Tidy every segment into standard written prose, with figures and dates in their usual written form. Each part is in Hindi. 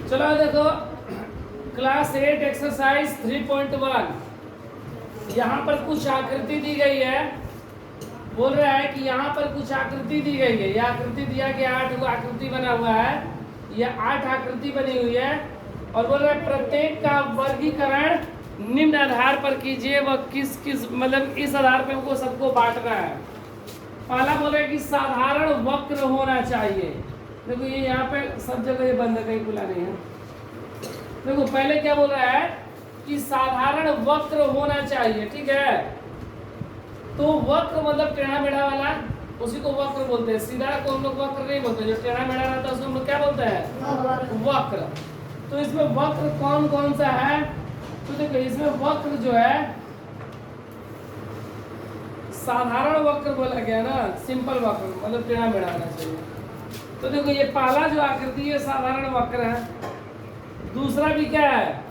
चलो देखो क्लास 8 एक्सरसाइज 3.1 यहाँ पर कुछ आकृति दी गई है। बोल रहा है कि यहाँ पर कुछ आकृति दी गई है। यह आकृति दिया गया 8 आकृति बना हुआ है। यह 8 आकृति बनी हुई है और बोल रहा है प्रत्येक का वर्गीकरण निम्न आधार पर कीजिए। वह किस किस मतलब इस आधार पर हमको सबको बांटना है। पहला बोल रहा है कि साधारण वक्र होना चाहिए। देखो ये यहाँ पे सब जगह ये बंद है, कहीं खुला नहीं है। देखो पहले क्या बोल रहा है कि साधारण वक्र होना चाहिए, ठीक है। तो वक्र मतलब टेढ़ा मेढ़ा वाला, उसी को वक्र बोलते हैं। सीधा को हम लोग वक्र नहीं बोलते, जो टेढ़ा मेढ़ा रहता है उसको हम लोग क्या बोलते हैं? वक्र। तो इसमें वक्र कौन कौन सा है? तो देखो इसमें वक्र जो है साधारण वक्र बोला गया ना, सिंपल वक्र मतलब टेढ़ा मेढ़ा होना चाहिए। तो देखो ये पहला जो आकृति है साधारण वक्र है। दूसरा भी क्या है?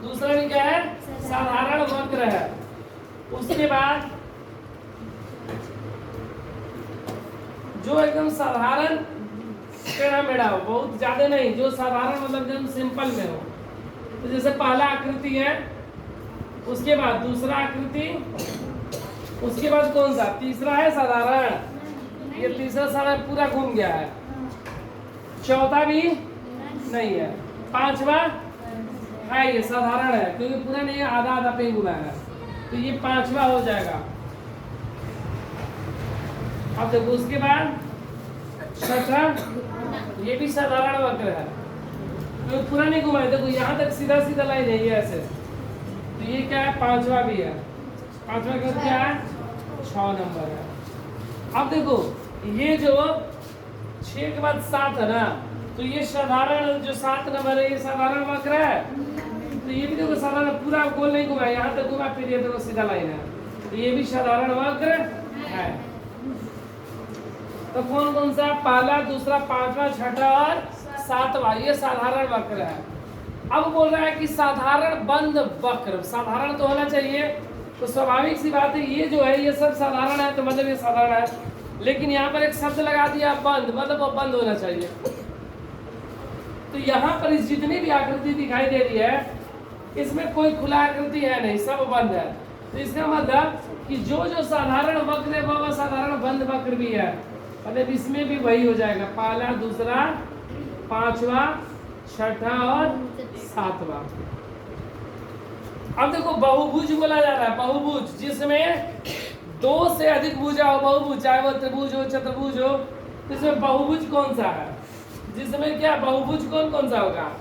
दूसरा भी क्या है? साधारण वक्र है। उसके बाद जो एकदम साधारण टेढ़ा मेढ़ा हो, बहुत ज्यादा नहीं, जो साधारण मतलब एकदम सिंपल में हो। तो जैसे पहला आकृति है, उसके बाद दूसरा आकृति, उसके बाद कौन सा? तीसरा है साधारण। ये तीसरा साधारण पूरा घूम गया है। चौथा भी नहीं है। पांचवा है ये साधारण है, क्योंकि पूरा नहीं है, आधा आधा पे घुमा है। तो ये पांचवा हो जाएगा। अब देखो उसके बाद छठा, ये भी साधारण वक्र है, क्योंकि पूरा नहीं घुमा है। देखो यहाँ तक सीधा सीधा लाइन है ये ऐसे। तो ये क्या है? पांचवा भी है। पांचवा का क्या है? 6 नंबर है। अब देखो ये जो 6 के बाद 7 है ना, तो ये साधारण जो 7 नंबर है ये साधारण वक्र है। तो ये भी देखो साधारण, पूरा गोल नहीं घुमा, यहाँ तक घुमा, फिर ये देखो सीधा लाइन है। तो ये भी साधारण वक्र है। तो कौन कौन सा? पहला, दूसरा, पांचवा, छठा और सातवां, ये साधारण वक्र है। अब बोल रहा है कि साधारण बंद वक्र, साधारण तो होना चाहिए। तो स्वाभाविक सी बात है, ये जो है ये सब साधारण है, तो मतलब ये साधारण है। लेकिन यहाँ पर एक शब्द लगा दिया बंद, मतलब वो बंद होना चाहिए। तो यहाँ पर इस जितनी भी आकृति दिखाई दे रही है, इसमें कोई खुला आकृति है नहीं, सब बंद है। तो इसका मतलब कि जो जो साधारण वक्र है वह साधारण बंद वक्र भी है। मतलब इसमें भी वही हो जाएगा, पहला, दूसरा, पांचवा, छठा और सातवां। अब देखो बहुभुज बोला जा रहा है। बहुभुज जिसमें 2 से अधिक भुजा हो, बहुभुज, चाहे वो त्रिभुज हो, चतुर्भुज हो। इसमें बहुभुज कौन सा है? जिसमें क्या बहुभुज कौन कौन सा होगा?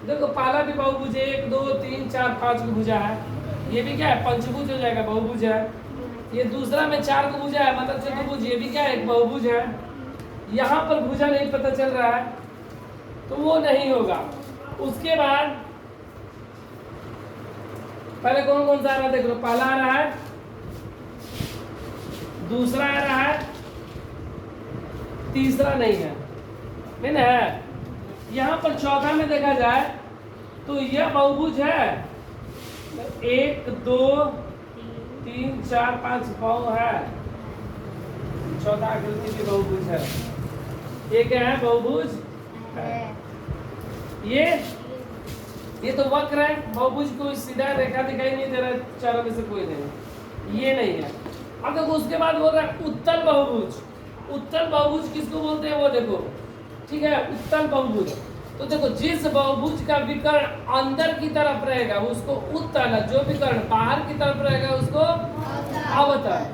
देखो पहला भी बहुभुज 1 2 3 4 5 की भुजा है। ये भी क्या है? पंचभुज हो जाएगा, बहुभुज है। ये दूसरा में 4 को भुजा है, मतलब चतुर्भुज, ये भी क्या है? एक बहुभुज है। यहाँ पर भुजा नहीं पता चल रहा है, तो वो नहीं होगा। उसके बाद पहले कौन कौन सा आ रहा है? देख लो, पहला आ रहा है, दूसरा आ रहा है, तीसरा नहीं है, नहीं ना है। यहाँ पर चौथा में देखा जाए तो यह बहुभुज है। 1 2 3 4 5 बहु है। चौथा आकृति भी बहुभुज है। ये क्या है? बहुभुज है। ये तो वक्र है। बहुभुज को सीधा रेखा दिखाई नहीं दे रहा है, चारों में से कोई नहीं, ये नहीं है। अब देखो उसके बाद बोल रहा है उत्तल बहुभुज। उत्तल बहुभुज किसको बोलते हैं वो देखो, ठीक है, उत्तल बहुभुज। तो देखो जिस बहुभुज का विकर्ण अंदर की तरफ रहेगा उसको उत्तल, जो विकर्ण बाहर की तरफ रहेगा उसको अवतल।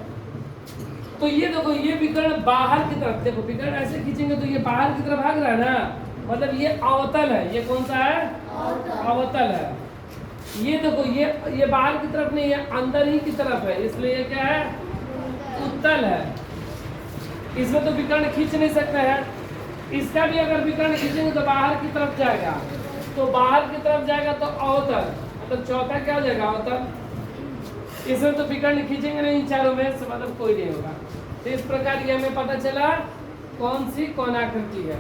तो ये देखो ये विकर्ण बाहर की तरफ, देखो विकर्ण ऐसे खींचेंगे तो ये बाहर की तरफ भाग रहा है ना, मतलब ये अवतल है। ये कौन सा है? अवतल है। ये देखो ये बाहर की तरफ नहीं है, अंदर ही की तरफ है, इसलिए ये क्या है? उत्तल है। इसमें तो विकर्ण खींच नहीं सकते हैं। इसका भी अगर विकर्ण खींचेंगे तो बाहर की तरफ जाएगा, तो बाहर की तरफ जाएगा तो अवतल, मतलब चौथा क्या हो जाएगा? अवतल। इसमें तो विकर्ण खींचेंगे नहीं चारों में से, मतलब कोई नहीं होगा। तो इस प्रकार ये हमें पता चला कौन सी कौन आकृति है।